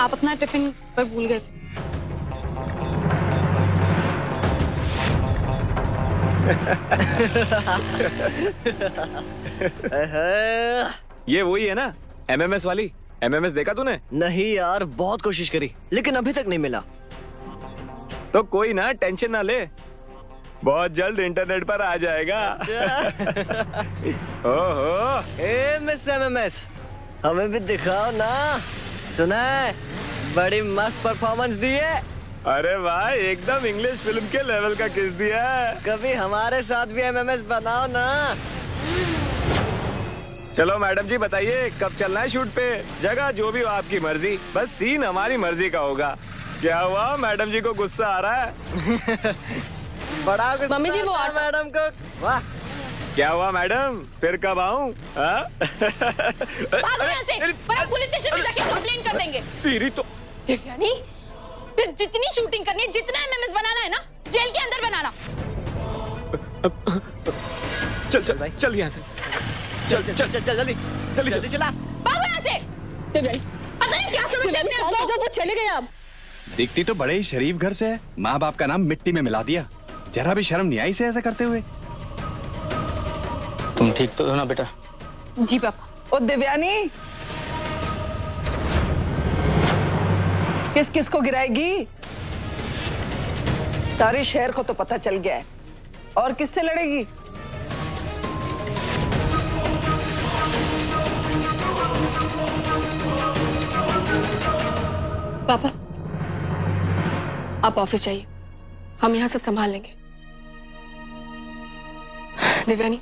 आप अपना टिफिन पर भूल गए थे। ये वही है ना एमएमएस वाली? एमएमएस देखा तूने? नहीं यार, बहुत कोशिश करी लेकिन अभी तक नहीं मिला। तो कोई ना, टेंशन ना ले, बहुत जल्द इंटरनेट पर आ जाएगा। ओहो, ए मिस एमएमएस, हमें भी दिखाओ ना। सुना है बड़ी मस्त परफॉर्मेंस दी है। अरे भाई एकदम इंग्लिश फिल्म के लेवल का किस दिया है। कभी हमारे साथ भी एमएमएस बनाओ ना। चलो मैडम जी बताइए कब चलना है शूट पे? जगह जो भी हो आपकी मर्जी, बस सीन हमारी मर्जी का होगा। क्या हुआ, मैडम जी को गुस्सा आ रहा है? बड़ा गुस्सा मम्मी जी वो आता है मैडम को। वाह, क्या हुआ मैडम, फिर कब आऊं? भागो यहाँ से, पर पुलिस स्टेशन में जाके कंप्लेन कर देंगे। तेरी तो दिव्यानी, फिर जितनी शूटिंग करनी है, जितना एमएमएस बनाना है ना, जेल के अंदर बनाना। चल चल भाई, चल यहाँ से, चल चल चल चल जल्दी जल्दी जल्दी चला। भागो यहाँ से। दिव्यानी, पता नहीं क्या समझते हैं आप लोग। वो चले गए अब। दिखती तो बड़े ही शरीफ घर से है, माँ बाप का नाम मिट्टी में मिला दिया। जरा भी शर्म नहीं आई से ऐसा करते हुए। तुम ठीक तो हो ना बेटा? जी पापा। ओ दिव्यानी, किस किस को गिराएगी? सारे शहर को तो पता चल गया है। और किससे लड़ेगी? पापा, आप ऑफिस जाइए, हम यहाँ सब संभाल लेंगे। दिव्यानी,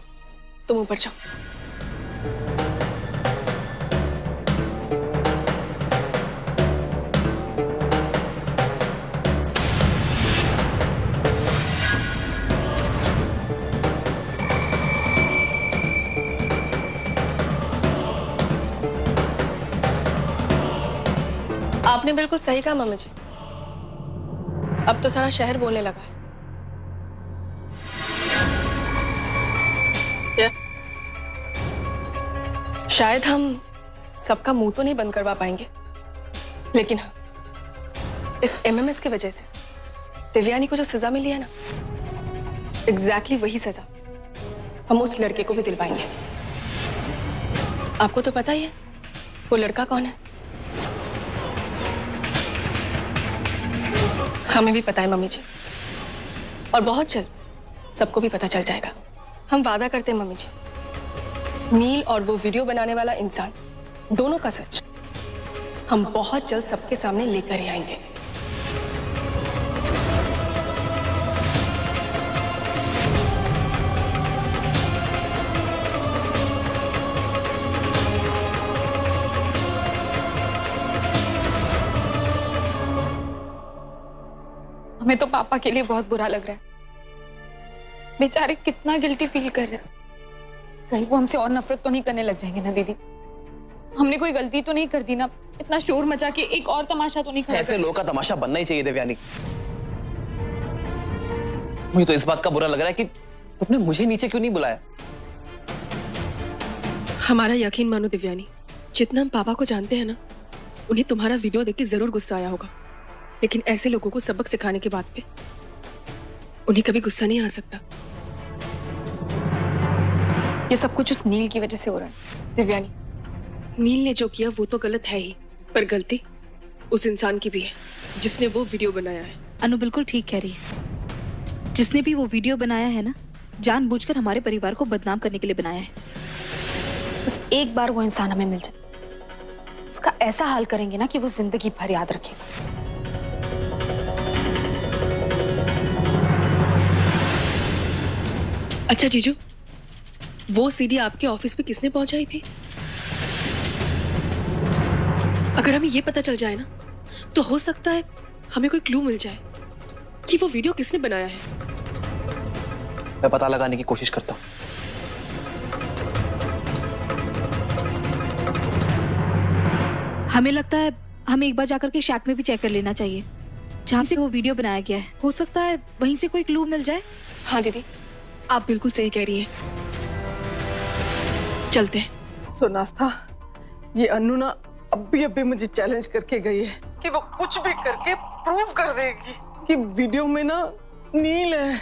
तुम ऊपर जाओ। आपने बिल्कुल सही कहा मम्मी जी, अब तो सारा शहर बोलने लगा है। क्या? शायद हम सबका मुंह तो नहीं बंद करवा पाएंगे, लेकिन हाँ, इस एमएमएस की वजह से दिव्यानी को जो सजा मिली है ना, एग्जैक्टली वही सजा हम उस लड़के को भी दिलवाएंगे। आपको तो पता ही है वो लड़का कौन है। हमें भी पता है मम्मी जी, और बहुत जल्द सबको भी पता चल जाएगा। हम वादा करते हैं मम्मी जी, नील और वो वीडियो बनाने वाला इंसान दोनों का सच हम बहुत जल्द सबके सामने लेकर ही आएंगे। हमें तो पापा के लिए बहुत बुरा लग रहा है, बेचारे कितना गिल्टी फील कर रहे हैं। कहीं वो हमसे और नफरत तो नहीं करने लग जाएंगे ना दीदी? हमने कोई गलती तो नहीं कर दी ना? इतना शोर मचा के एक और तमाशा तो नहीं खड़ा? ऐसे लोगों का तमाशा बनना ही चाहिए दिव्यानी। मुझे तो इस बात का बुरा लग रहा है कि तुमने मुझे नीचे क्यों नहीं बुलाया। हमारा यकीन मानो दिव्यानी, जितना हम पापा को जानते हैं ना, उन्हें तुम्हारा वीडियो देख के जरूर गुस्सा आया होगा, लेकिन ऐसे लोगों को सबक सिखाने के बाद पे उन्हें कभी गुस्सा नहीं आ सकता। ये सब कुछ उस नील की वजह से हो रहा है दिव्यानी। नील ने जो किया वो तो गलत है ही, पर गलती उस इंसान की भी है जिसने वो वीडियो बनाया है। अनु बिल्कुल ठीक कह रही है। जिसने भी वो वीडियो बनाया है ना, जानबूझकर हमारे परिवार को बदनाम करने के लिए बनाया है। बस एक बार वो इंसान हमें मिल जाए, उसका ऐसा हाल करेंगे ना कि वो जिंदगी भर याद रखेगा। अच्छा जीजू, वो सीडी आपके ऑफिस पे किसने पहुंचाई थी? अगर हमें ये पता चल जाए ना, तो हो सकता है हमें कोई क्लू मिल जाए कि वो वीडियो किसने बनाया है। मैं पता लगाने की कोशिश करता हूँ। हमें लगता है हमें एक बार जाकर के शैक में भी चेक कर लेना चाहिए, जहाँ से वो वीडियो बनाया गया है। हो सकता है वहीं से कोई क्लू मिल जाए। हाँ दीदी, आप बिल्कुल सही कह रही हैं। चलते हैं। सो नास्ता, ये अन्नू ना अभी मुझे चैलेंज करके गई है कि वो कुछ भी करके प्रूव कर देगी कि वीडियो में ना नील है।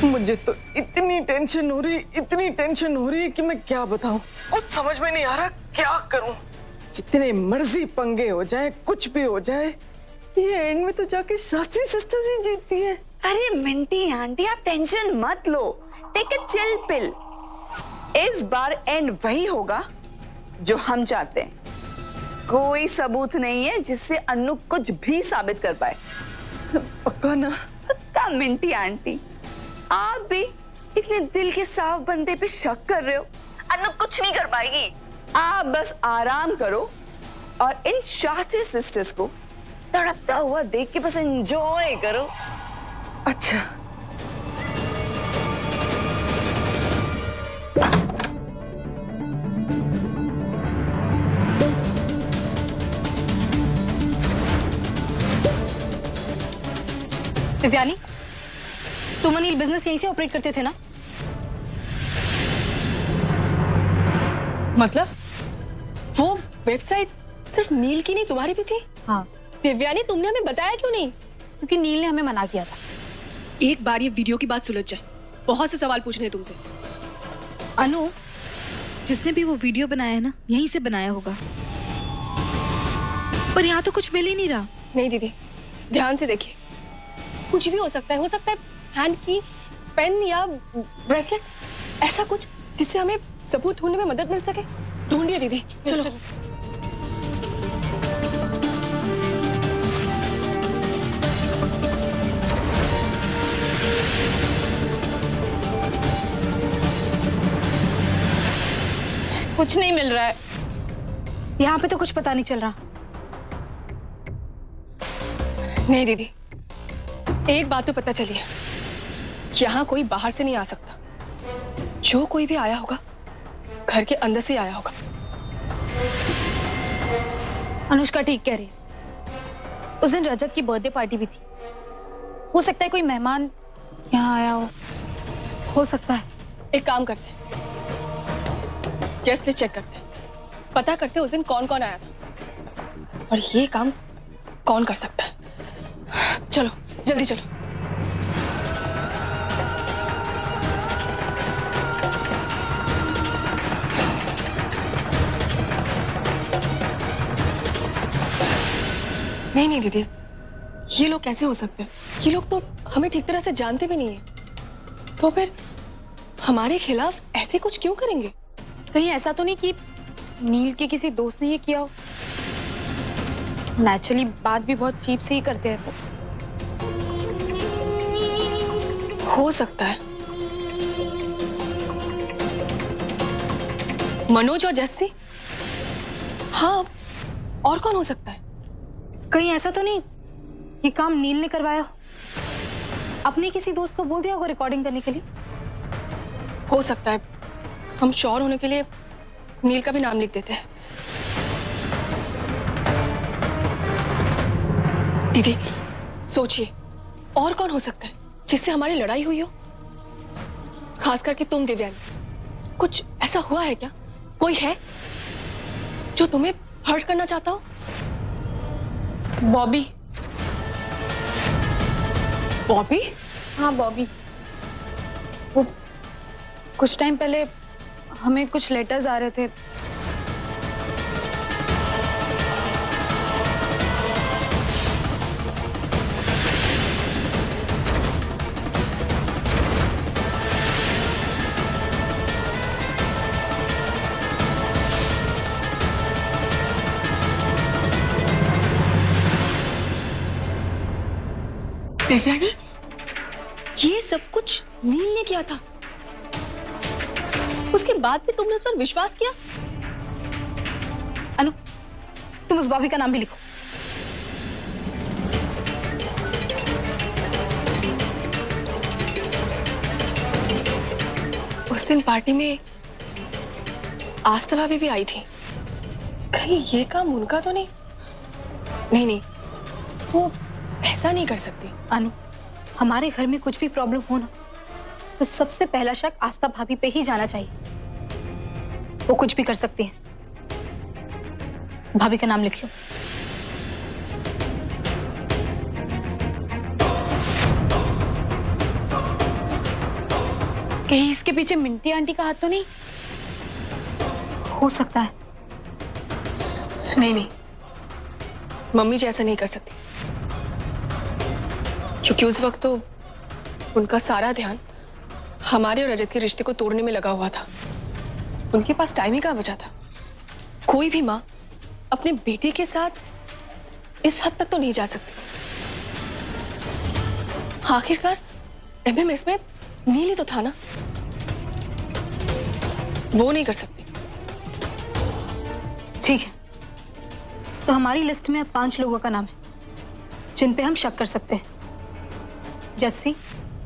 मुझे तो इतनी टेंशन हो रही कि मैं क्या बताऊं, कुछ समझ में नहीं आ रहा क्या करूं। जितने मर्जी पंगे हो जाए, कुछ भी हो जाए, ये एंड में तो जाके शास्त्री सिस्टर्स ही जीतती है। अरे मिंटी आंटी आप टेंशन मत लो, टेक अ चिल पिल। इस बार एंड वही होगा जो हम चाहते हैं। कोई सबूत नहीं है जिससे अनु कुछ भी साबित कर पाए। पक्का ना? पक्का मिंटी आंटी। आप भी इतने दिल के साफ बंदे पे शक कर रहे हो। अनु कुछ नहीं कर पाएगी। आप बस आराम करो और इन शास्त्री सिस्टर्स को तड़पता हुआ देख के बस एंजॉय करो। अच्छा, दिव्यानी, तुम अनिल बिजनेस यहीं से ऑपरेट करते थे ना? मतलब वो वेबसाइट सिर्फ नील की नहीं तुम्हारी भी थी? हाँ, दिव्यानी तुमने हमें बताया क्यों नहीं? क्योंकि नील ने हमें मना किया था। एक बार ये वीडियो की बात सुलझ जाए, बहुत से सवाल पूछने हैं तुमसे। अनु, जिसने भी वो वीडियो बनाया है ना, यहीं से बनाया होगा। पर यहाँ तो कुछ मिल ही नहीं रहा। नहीं दीदी, ध्यान से देखिए, कुछ भी हो सकता है हैंड की, पेन या ब्रेसलेट, ऐसा कुछ जिससे हमें सबूत ढूंढने में मदद मिल सके। ढूंढिए दीदी, चलो। कुछ नहीं मिल रहा है। यहाँ पे तो कुछ पता नहीं चल रहा। नहीं दीदी, एक बात तो पता चली है, यहाँ कोई बाहर से नहीं आ सकता। जो कोई भी आया होगा घर के अंदर से आया होगा। अनुष्का ठीक कह रही है। उस दिन रजत की बर्थडे पार्टी भी थी। हो सकता है कोई मेहमान यहाँ आया हो सकता है। एक काम करते हैं, गेस्ट लिस्ट चेक करते हैं, पता करते हैं उस दिन कौन कौन आया था और ये काम कौन कर सकता है। चलो जल्दी चलो। नहीं दीदी, ये लोग कैसे हो सकते हैं? ये लोग तो हमें ठीक तरह से जानते भी नहीं है, तो फिर हमारे खिलाफ ऐसे कुछ क्यों करेंगे? कहीं ऐसा तो नहीं कि नील के किसी दोस्त ने ये किया हो? नेचुरली बात भी बहुत चीप से ही करते हैं वो। हो सकता है मनोज और जस्सी। हाँ, और कौन हो सकता है? कहीं ऐसा तो नहीं ये काम नील ने करवाया हो? अपने किसी दोस्त को बोल दिया होगा रिकॉर्डिंग करने के लिए। हो सकता है। हम श्योर होने के लिए नील का भी नाम लिख देते हैं। दीदी सोचिए, और कौन हो सकता है जिससे हमारी लड़ाई हुई हो? खास करके तुम दिव्यांगी, कुछ ऐसा हुआ है क्या? कोई है जो तुम्हें हर्ट करना चाहता हो? बॉबी। बॉबी? हाँ बॉबी। वो कुछ टाइम पहले हमें कुछ लेटर्स आ रहे थे। दिव्यांगी, ये सब कुछ नील ने किया था। उसके बाद भी तुमने उस पर विश्वास किया? अनु, तुम उस बॉबी का नाम भी लिखो। उस दिन पार्टी में आस्था भाभी भी आई थी। कहीं ये काम उनका तो नहीं? नहीं, वो ऐसा नहीं कर सकती। अनु, हमारे घर में कुछ भी प्रॉब्लम हो ना, तो सबसे पहला शक आस्था भाभी पे ही जाना चाहिए। वो कुछ भी कर सकती हैं। भाभी का नाम लिख लो। कहीं इसके पीछे मिंटी आंटी का हाथ तो नहीं? हो सकता है। नहीं नहीं, मम्मी जी ऐसा नहीं कर सकती, क्योंकि उस वक्त तो उनका सारा ध्यान हमारे और रजत के रिश्ते को तोड़ने में लगा हुआ था। उनके पास टाइम ही कहाँ बचा था। कोई भी माँ अपने बेटे के साथ इस हद तक तो नहीं जा सकती। आखिरकार एमएमएस में नील ही तो था ना, वो नहीं कर सकती। ठीक है, तो हमारी लिस्ट में अब 5 लोगों का नाम है जिन पे हम शक कर सकते हैं। जस्सी,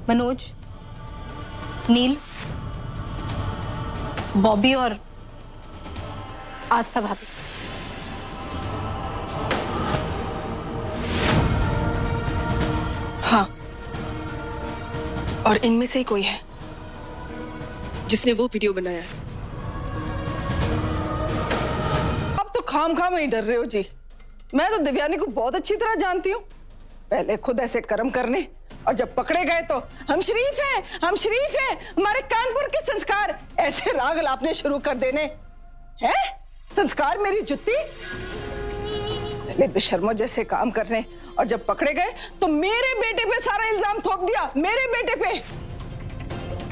मनोज, नील, बॉबी और आस्था भाभी। हाँ, और इनमें से ही कोई है जिसने वो वीडियो बनाया है। अब तो खाम खाम ही डर रहे हो जी। मैं तो दिव्यानी को बहुत अच्छी तरह जानती हूँ। पहले खुद ऐसे कर्म करने और जब पकड़े गए तो हम शरीफ हैं, हम शरीफ हैं, हमारे कानपुर के संस्कार, ऐसे राग लापने शुरू कर देने हैं। संस्कार मेरी जुत्ती। पहले बेशर्मो जैसे काम करने और जब पकड़े गए तो मेरे बेटे पे सारा इल्जाम थोप दिया, मेरे बेटे पे।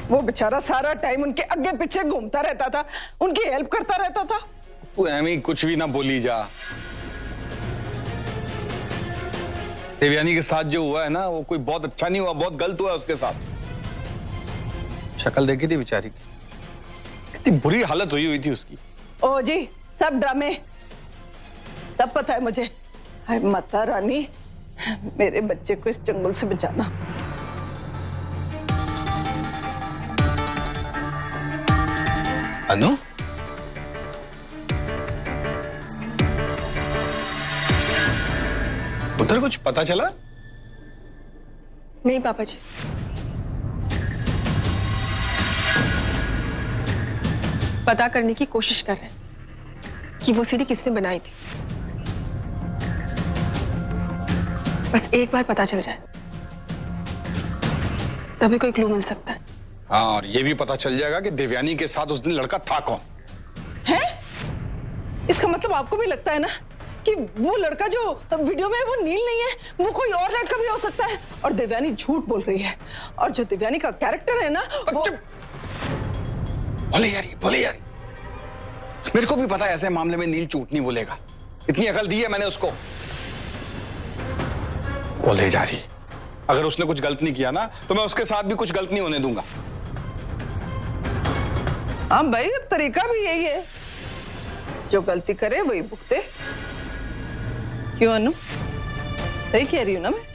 वो बेचारा सारा टाइम उनके आगे पीछे घूमता रहता था, उनकी हेल्प करता रहता था। तू एमी कुछ भी ना बोली जा। देवयानी के साथ जो हुआ है ना, वो कोई बहुत अच्छा नहीं हुआ, बहुत गलत हुआ उसके साथ। शक्ल देखी थी बेचारी की, कितनी बुरी हालत हुई थी उसकी। ओ जी, सब ड्रामे, सब पता है मुझे। हाय माता रानी, मेरे बच्चे को इस जंगल से बचाना। अनु, उधर कुछ पता चला? नहीं पापा जी, पता करने की कोशिश कर रहे हैं कि वो सीढ़ी किसने बनाई थी। बस एक बार पता चल जाए तभी कोई क्लू मिल सकता है। हाँ, और ये भी पता चल जाएगा कि देवयानी के साथ उस दिन लड़का था कौन। है? इसका मतलब आपको भी लगता है ना कि वो लड़का जो वीडियो में है वो नील नहीं है, वो कोई और लड़का भी हो सकता है। और देवयानी झूठ बोल रही है, और जो देवयानी का कैरेक्टर है ना वो... बोले यार, मेरे को भी पता है ऐसे मामले में नील झूठ नहीं बोलेगा। इतनी अकल दी है मैंने उसको। बोले जा रही, अगर उसने कुछ गलत नहीं किया ना तो मैं उसके साथ भी कुछ गलत नहीं होने दूंगा। हाँ भाई, अब तरीका भी यही है, जो गलती करे वही भुगते। क्यों अनु, सही कह रही हूं ना मैं?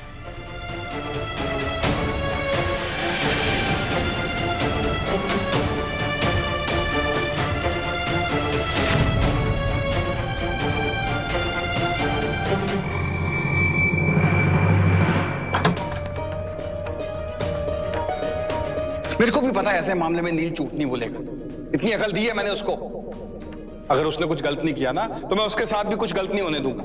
मेरे को भी पता है ऐसे मामले में नील झूठ नहीं बोलेगा। इतनी अकल दी है मैंने उसको। अगर उसने कुछ गलत नहीं किया ना तो मैं उसके साथ भी कुछ गलत नहीं होने दूंगा।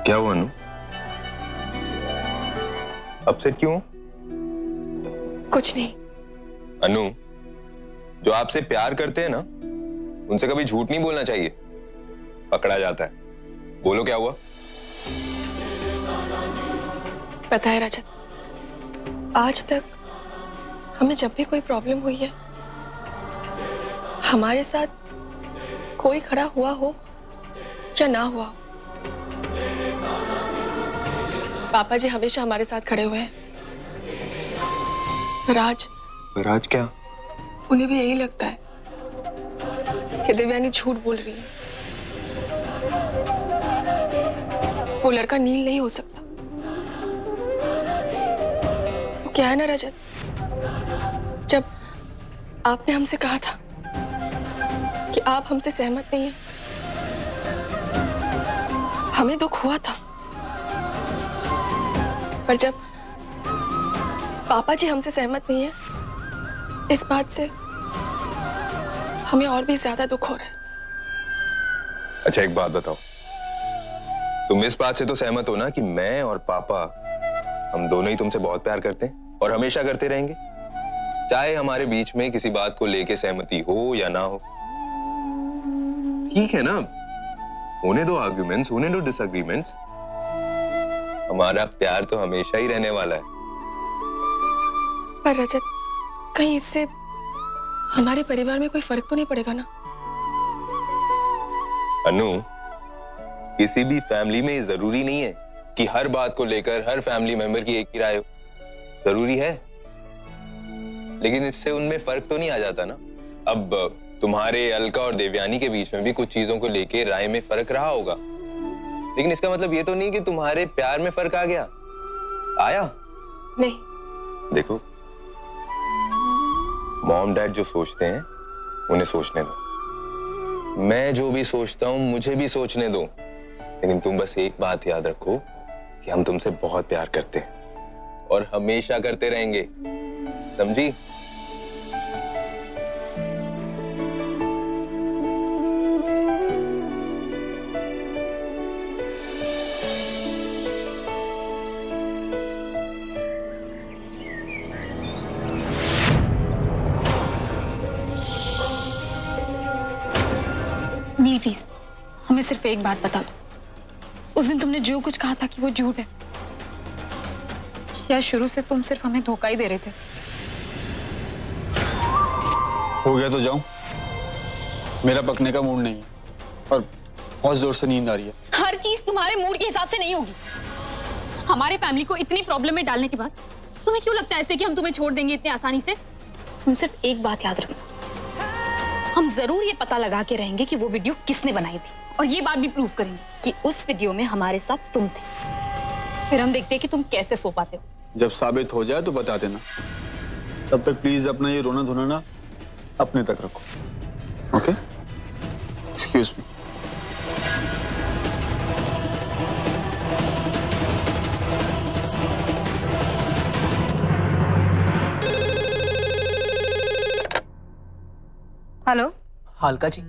क्या हुआ अनु? अपसेट क्यों? कुछ नहीं। अनु, जो आपसे प्यार करते हैं ना, उनसे कभी झूठ नहीं बोलना चाहिए, पकड़ा जाता है। बोलो क्या हुआ? पता है रजत, आज तक हमें जब भी कोई प्रॉब्लम हुई है, हमारे साथ कोई खड़ा हुआ हो या ना हुआ हो, पापा जी हमेशा हमारे साथ खड़े हुए हैं। पर आज क्या? उन्हें भी यही लगता है कि देवयानी झूठ बोल रही है। वो लड़का नील नहीं हो सकता। वो क्या है ना रजत, जब आपने हमसे कहा था कि आप हमसे सहमत नहीं हैं, हमें दुख हुआ था। पर जब पापा जी हमसे सहमत नहीं है, इस बात से हमें और भी ज्यादा दुख हो रहा है। अच्छा एक बात बताओ, तुम इस बात से तो सहमत हो ना कि मैं और पापा हम दोनों ही तुमसे बहुत प्यार करते हैं और हमेशा करते रहेंगे, चाहे हमारे बीच में किसी बात को लेके सहमति हो या ना हो। ठीक है ना, होने दो आर्ग्यूमेंट्स, होने दो डिसएग्रीमेंट्स, हमारा प्यार तो हमेशा ही रहने वाला है। पर रजत, कहीं इससे हमारे परिवार में कोई फर्क तो नहीं पड़ेगा ना? अनु, किसी भी फैमिली में ये जरूरी नहीं है कि हर बात को लेकर हर फैमिली मेंबर की एक ही राय हो। जरूरी है, लेकिन इससे उनमें फर्क तो नहीं आ जाता ना। अब तुम्हारे अलका और देवयानी के बीच में भी कुछ चीजों को लेकर राय में फर्क रहा होगा, लेकिन इसका मतलब ये तो नहीं कि तुम्हारे प्यार में फर्क आ गया। आया? नहीं। देखो, मॉम डैड जो सोचते हैं उन्हें सोचने दो, मैं जो भी सोचता हूं मुझे भी सोचने दो, लेकिन तुम बस एक बात याद रखो कि हम तुमसे बहुत प्यार करते हैं और हमेशा करते रहेंगे, समझी? नील प्लीज, हमें सिर्फ एक बात बता दो, उस दिन तुमने जो कुछ कहा था कि वो झूठ है, या शुरू से तुम सिर्फ हमें धोखा ही दे रहे थे? हो गया तो जाऊं, मेरा पकने का मूड नहीं है और बहुत जोर से नींद आ रही है। हर चीज तुम्हारे मूड के हिसाब से नहीं होगी। हमारे फैमिली को इतनी प्रॉब्लम में डालने के बाद तुम्हें क्यों लगता है ऐसे कि हम तुम्हें छोड़ देंगे इतने आसानी से? तुम सिर्फ एक बात याद रखना, हम जरूर ये पता लगा के रहेंगे कि वो वीडियो किसने बनाई थी, और ये बात भी प्रूव करेंगे कि उस वीडियो में हमारे साथ तुम थे। फिर हम देखते हैं कि तुम कैसे सो पाते हो। जब साबित हो जाए तो बता देना, तब तक प्लीज अपना ये रोना धोना ना अपने तक रखो। Okay? Excuse me. Hello. Alka ji,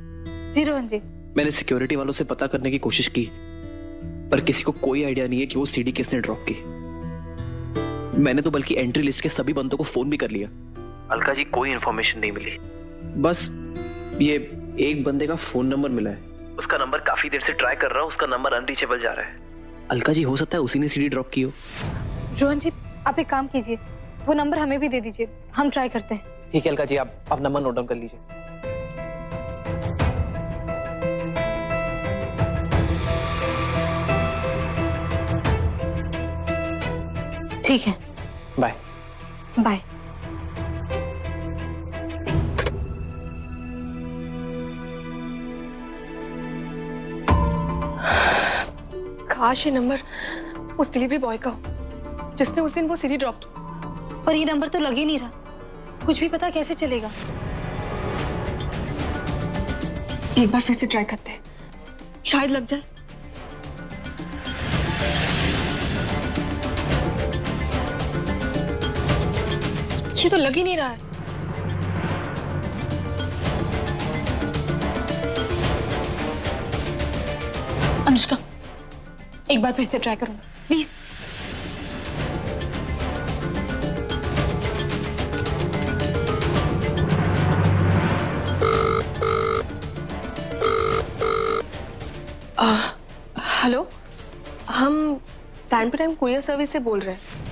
जी रोहन जी। मैंने सिक्योरिटी वालों से पता करने की कोशिश की, पर किसी को कोई आइडिया नहीं है कि वो सीडी किसने ड्रॉप की। मैंने तो बल्कि एंट्री लिस्ट के सभी बंदों को फोन भी कर लिया। अलका जी, कोई इन्फॉर्मेशन नहीं मिली। बस ये एक बंदे का फोन नंबर मिला है, उसका नंबर काफी देर से ट्राई कर रहा हूँ, उसका नंबर अनरीचेबल जा रहा है। अलका जी, हो सकता है उसी ने सीडी ड्रॉप की हो। रोहन जी, आप एक काम कीजिए, वो नंबर हमें भी दे दीजिए, हम ट्राई करते हैं। ठीक है अलका जी, आप नंबर नोट डाउन कर लीजिए। ठीक है, बाय बाय। काश ये नंबर उस डिलीवरी बॉय का हो जिसने उस दिन वो सीडी ड्रॉप की। पर ये नंबर तो लग ही नहीं रहा, कुछ भी पता कैसे चलेगा? एक बार फिर से ट्राई करते हैं, शायद लग जाए। ये तो लग ही नहीं रहा है। अनुष्का, एक बार फिर से ट्राई करो प्लीज। हेलो, हम time to time courier service से बोल रहे हैं।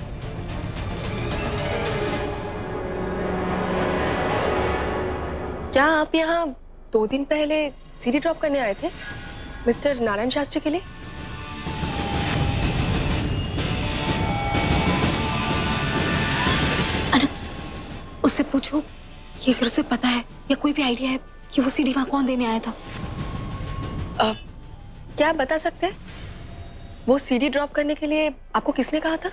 क्या आप यहाँ 2 दिन पहले सीडी ड्रॉप करने आए थे मिस्टर नारायण शास्त्री के लिए? उससे पूछो कि अगर उसे पता है या कोई भी आइडिया है कि वो सीडी वहां कौन देने आया था? क्या आप बता सकते हैं वो सीडी ड्रॉप करने के लिए आपको किसने कहा था?